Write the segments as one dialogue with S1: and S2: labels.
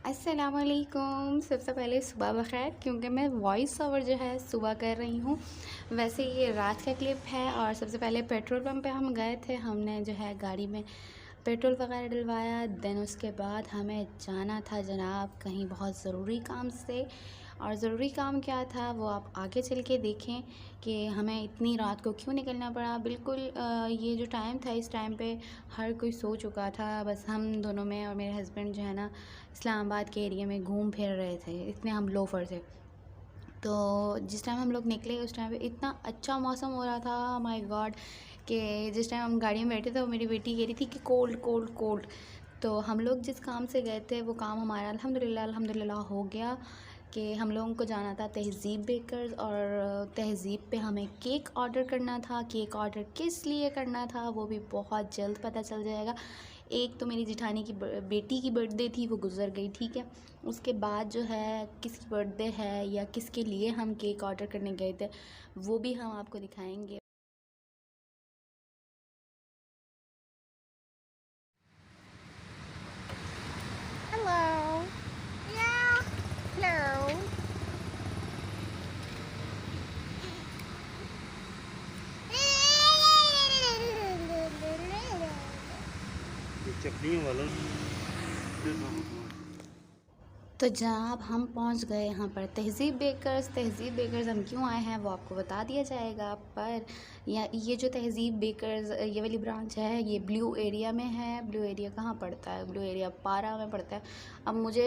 S1: अस्सलामुअलैकुम। सबसे पहले सुबह बख़ैर, क्योंकि मैं वॉइस ओवर जो है सुबह कर रही हूँ। वैसे ये रात का क्लिप है। और सबसे पहले पेट्रोल पंप पे हम गए थे, हमने जो है गाड़ी में पेट्रोल वगैरह डलवाया। देन उसके बाद हमें जाना था जनाब कहीं बहुत ज़रूरी काम से। और ज़रूरी काम क्या था वो आप आगे चल के देखें कि हमें इतनी रात को क्यों निकलना पड़ा। बिल्कुल ये जो टाइम था, इस टाइम पे हर कोई सो चुका था, बस हम दोनों में और मेरे हस्बैंड जो है ना इस्लामाबाद के एरिया में घूम फिर रहे थे। इतने हम लोफर थे। तो जिस टाइम हम लोग निकले उस टाइम पे इतना अच्छा मौसम हो रहा था, माय गॉड, कि जिस टाइम हम गाड़ी में बैठे थे वो मेरी बेटी कह रही थी कि कोल्ड कोल्ड कोल्ड। तो हम लोग जिस काम से गए थे वो काम हमारा अल्हम्दुलिल्लाह हो गया कि हम लोगों को जाना था तहज़ीब बेकर्स। और तहज़ीब पे हमें केक ऑर्डर करना था। केक ऑर्डर किस लिए करना था वो भी बहुत जल्द पता चल जाएगा। एक तो मेरी जिठानी की बेटी की बर्थडे थी, वो गुज़र गई, ठीक है। उसके बाद जो है किसकी बर्थडे है या किसके लिए हम केक ऑर्डर करने गए थे वो भी हम आपको दिखाएंगे। हेलो। हेलो।
S2: चटनी वाला।
S1: तो जनाब हम पहुंच गए यहाँ पर तहज़ीब बेकर्स। तहज़ीब बेकर्स हम क्यों आए हैं वो आपको बता दिया जाएगा। पर ये जो तहज़ीब बेकर्स ये वाली ब्रांच है ये ब्लू एरिया में है। ब्लू एरिया कहाँ पड़ता है? ब्लू एरिया पारा में पड़ता है। अब मुझे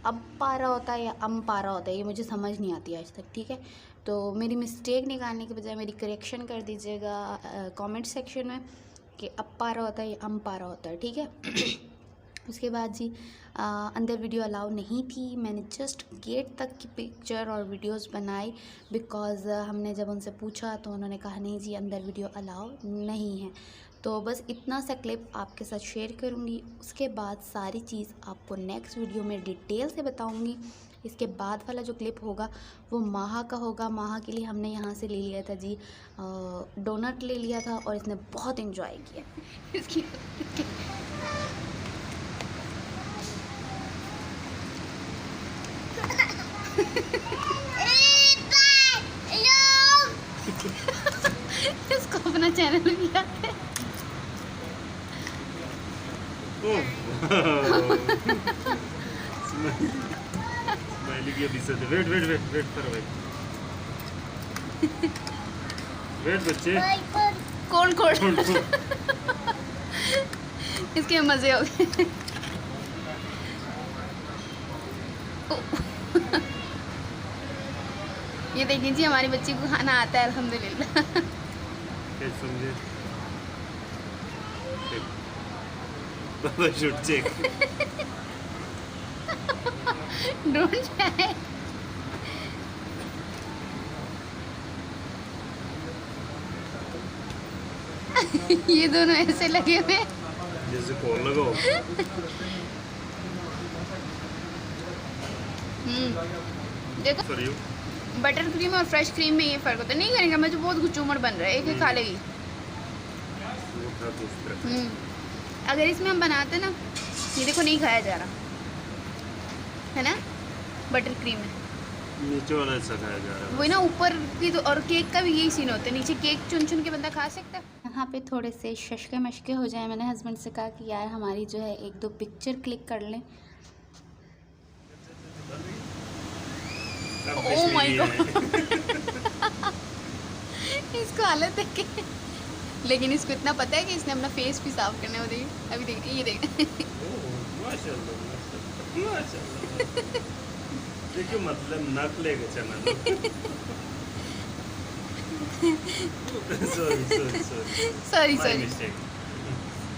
S1: अब पारा होता है या पारा होता है ये मुझे समझ नहीं आती आज तक, ठीक है। तो मेरी मिस्टेक निकालने के बजाय मेरी करेक्शन कर दीजिएगा कमेंट सेक्शन में कि अब पारा होता है या पारा होता है, ठीक है। उसके बाद जी अंदर वीडियो अलाउ नहीं थी। मैंने जस्ट गेट तक की पिक्चर और वीडियोस बनाई बिकॉज़ हमने जब उनसे पूछा तो उन्होंने कहा नहीं जी अंदर वीडियो अलाउ नहीं है। तो बस इतना सा क्लिप आपके साथ शेयर करूँगी। उसके बाद सारी चीज़ आपको नेक्स्ट वीडियो में डिटेल से बताऊँगी। इसके बाद वाला जो क्लिप होगा वो माहा का होगा। माहा के लिए हमने यहाँ से ले लिया था जी डोनट ले लिया था और इसने बहुत इन्जॉय किया। इसकी इसको अपना चैनल भी आते हैं।
S2: स्माइली की अभी से wait wait wait wait for wait बच्चे
S1: कौन कौन इसके मज़े हो गए। ये देखिए जी हमारी बच्ची को खाना आता है अल्हम्दुलिल्लाह।
S2: कैसे समझे? बाबा शूट चेक।
S1: Don't try. ये दोनों ऐसे लगे हुए
S2: जैसे कॉल लगाओ।
S1: देखो
S2: फॉर यू
S1: बटर क्रीम और फ्रेश क्रीम में ये फ़र्क होता है। नहीं करेंगे, मैं तो बहुत गुचूमड़ बन रहा है, एक खा लेगी। अगर इसमें हम बनाते ना, ये देखो नहीं खाया जा रहा है ना, बटर क्रीम में
S2: नीचे वाला ऐसा खाया जा रहा है
S1: वही ना, ऊपर की तो। और केक का भी यही सीन होता है, नीचे केक चुन चुन के बंदा खा सकता है। यहाँ पे थोड़े से शशके मशके हो जाए, मैंने हस्बैंड से कहा कि यार हमारी जो है एक दो पिक्चर क्लिक कर लें। Oh my God. इसको हालत देख के, लेकिन इसको इतना पता है कि इसने अपना फेस भी साफ करना है। वो देखिए अभी, देखिए ये देखिए।
S2: माशाल्लाह माशाल्लाह। देखिए मतलब नक लेके चना।
S1: सॉरी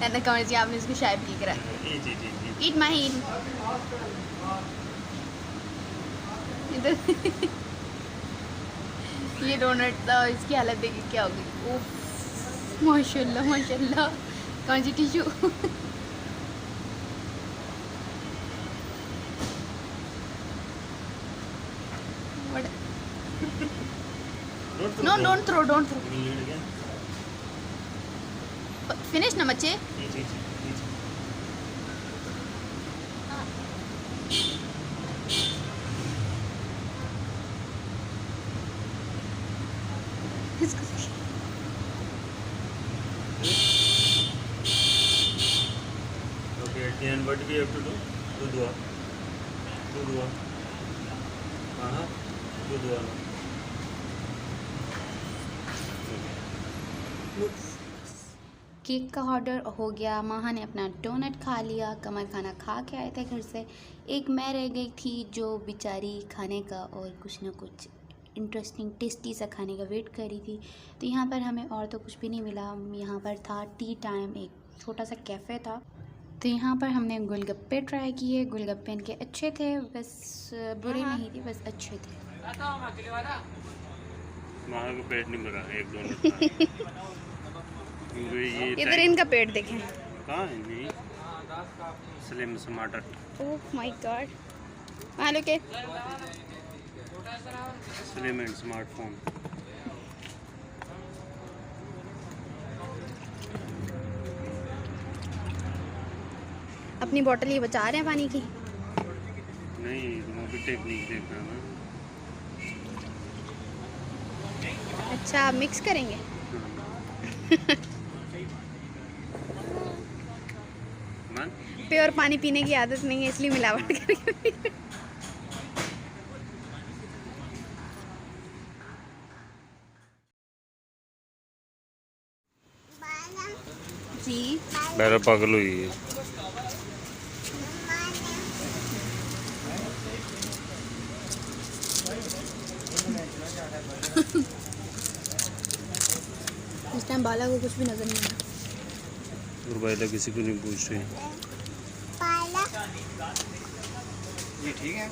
S1: एंड कमर जी आपने इसको शायद की करा। ईट माय ईट। ये डोनट था, इसकी हालत देखिए क्या हो गई। ओह माशाल्लाह माशाल्लाह। कौन सी tissue? No, don't throw, don't throw. Finish na, mache?
S2: And what we have to do? Do dua. Do dua. Do dua.
S1: Cake का ऑर्डर हो गया, माहा ने अपना डोनट खा लिया, कमर खाना खा के आए थे घर से। एक मैं रह गई थी जो बेचारी खाने का और कुछ ना कुछ इंटरेस्टिंग टेस्टी सा खाने का वेट कर रही थी। तो यहाँ पर हमें और तो कुछ भी नहीं मिला। यहाँ पर था टी टाइम, एक छोटा सा कैफ़े था। तो यहाँ पर हमने गोलगप्पे ट्राई किए। गोलगप्पे इनके अच्छे थे, बस बुरे नहीं थे, बस अच्छे थे।
S2: माँ को पेट नहीं भरा, एक डोनट
S1: इधर इनका पेट देखें।
S2: कहाँ है? नहीं, slim smarter.
S1: Oh my God, मालूम के
S2: स्लिम एंड स्मार्टफोन।
S1: अपनी बोतल ही बचा रहे हैं पानी की।
S2: नहीं, वहाँ पे टेक्निक देखना ना।
S1: अच्छा, आप मिक्स करेंगे? प्योर पानी पीने की आदत नहीं है, इसलिए मिलावट करके। जी
S2: मेरा पागल हुई है।
S1: इस टाइम बाला को कुछ भी नजर नहीं आ रहा।
S2: और बाला किसी को नहीं पूछ रहे।
S3: ये ठीक है,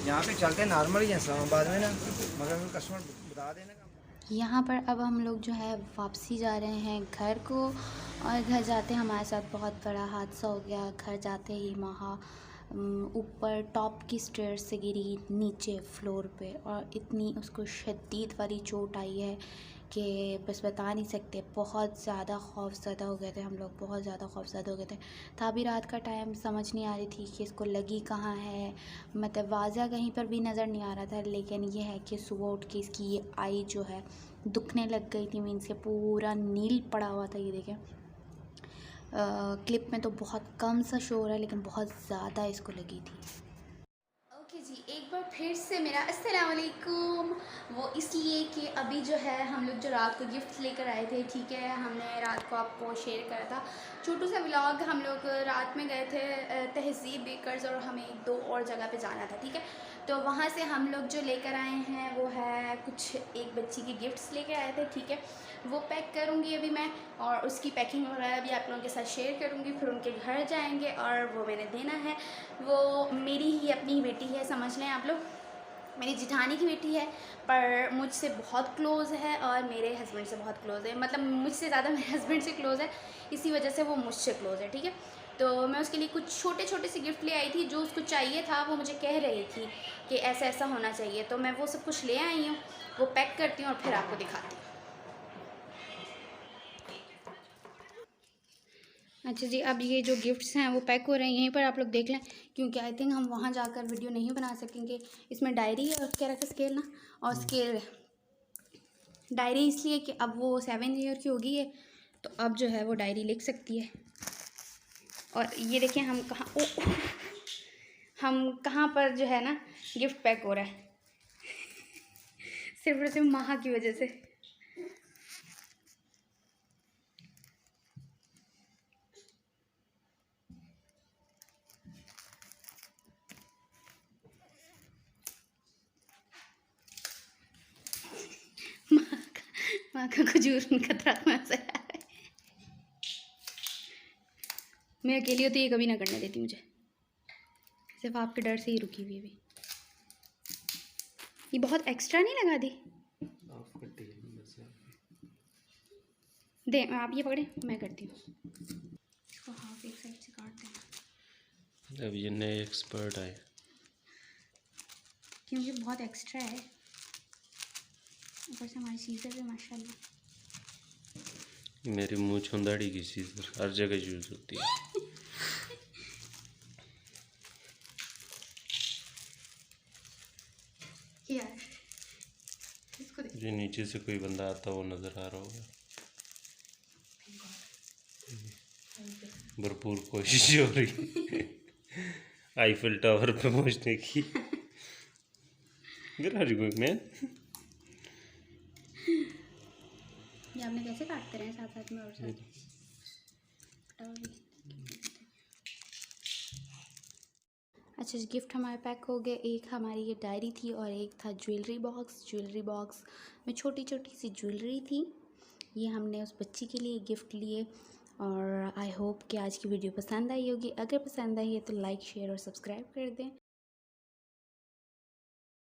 S3: यहाँ पे चलते नॉर्मल ही हैं इस्लामाबाद में ना, मगर कस्टमर बता देना।
S1: यहाँ पर अब हम लोग जो है वापसी जा रहे हैं घर को, और घर जाते हमारे साथ बहुत बड़ा हादसा हो गया। घर जाते ही महा ऊपर टॉप की स्टेयर से गिरी नीचे फ्लोर पे, और इतनी उसको शदीद वाली चोट आई है कि बस बता नहीं सकते। बहुत ज़्यादा खौफज़दा हो गए थे हम लोग, बहुत ज़्यादा खौफज़दा हो गए थे। था भी रात का टाइम, समझ नहीं आ रही थी कि इसको लगी कहाँ है, मतलब वाज़ा कहीं पर भी नज़र नहीं आ रहा था। लेकिन ये है कि सुबह उठ के इसकी ये आई जो है दुखने लग गई थी, मीन्स के पूरा नील पड़ा हुआ था। ये देखें, क्लिप में तो बहुत कम सा शो हो रहा है, लेकिन बहुत ज़्यादा इसको लगी थी। ओके जी, एक बार फिर से मेरा अस्सलाम वालेकुम। वो इसलिए कि अभी जो है हम लोग जो रात को गिफ्ट लेकर आए थे, ठीक है, हमने रात को आपको शेयर करा था छोटू सा व्लॉग। हम लोग रात में गए थे तहज़ीब बेकर्स, और हमें 2 और जगह पे जाना था, ठीक है। तो वहाँ से हम लोग जो लेकर आए हैं वो है कुछ एक बच्ची की गिफ्ट्स लेकर आए थे, ठीक है। वो पैक करूँगी अभी मैं, और उसकी पैकिंग वगैरह भी आप लोगों के साथ शेयर करूँगी। फिर उनके घर जाएंगे और वो मैंने देना है। वो मेरी ही अपनी बेटी है, समझ लें आप लोग, मेरी जिठानी की बेटी है, पर मुझसे बहुत क्लोज़ है और मेरे हस्बैंड से बहुत क्लोज़ है। मतलब मुझसे ज़्यादा मेरे हस्बैंड से क्लोज़ है, इसी वजह से वो मुझसे क्लोज़ है, ठीक है। तो मैं उसके लिए कुछ छोटे छोटे से गिफ्ट ले आई थी, जो उसको चाहिए था। वो मुझे कह रही थी कि ऐसा ऐसा होना चाहिए, तो मैं वो सब कुछ ले आई हूँ। वो पैक करती हूँ और फिर आपको दिखाती हूँ। अच्छा जी, अब ये जो गिफ्ट्स हैं वो पैक हो रहे हैं, यहीं पर आप लोग देख लें, क्योंकि आई थिंक हम वहाँ जाकर वीडियो नहीं बना सकेंगे। इसमें डायरी है और क्या रखा, स्केल ना, और स्केल डायरी इसलिए कि अब वो 7 ईयर की हो गई है, तो अब जो है वो डायरी लिख सकती है। और ये देखें हम कहाँ हम कहाँ पर जो है ना गिफ्ट पैक हो रहा है सिर्फ और सिर्फ माह की वजह से। माँ का खजूर खतरा में से आ रहा है। मैं अकेली होती ये कभी ना करने देती मुझे, सिर्फ आपके डर से ही रुकी हुई अभी। ये बहुत एक्स्ट्रा नहीं लगा दी? दे आप ये पकड़े, मैं करती हूँ इसको हाफ एक साइड से काट देना।
S2: अब ये नए एक्सपर्ट आए,
S1: क्योंकि बहुत एक्स्ट्रा है, ऊपर से हमारी सीजर भी माशाल्लाह।
S2: मेरी मुँह छुंदाड़ी की सीजर हर जगह यूज होती है।
S1: यार इसको देख,
S2: जो नीचे से कोई बंदा आता वो नजर आ रहा होगा। भरपूर कोशिश हो रही आईफिल टावर पे पहुंचने की। Where are you going, man?
S1: ये आपने कैसे काटते रहे साथ साथ में और साथ अच्छा गिफ्ट हमारे पैक हो गए। एक हमारी ये डायरी थी और एक था ज्वेलरी बॉक्स में छोटी छोटी सी ज्वेलरी थी। ये हमने उस बच्ची के लिए गिफ्ट लिए और आई होप कि आज की वीडियो पसंद आई होगी। अगर पसंद आई है तो लाइक शेयर और सब्सक्राइब कर दें।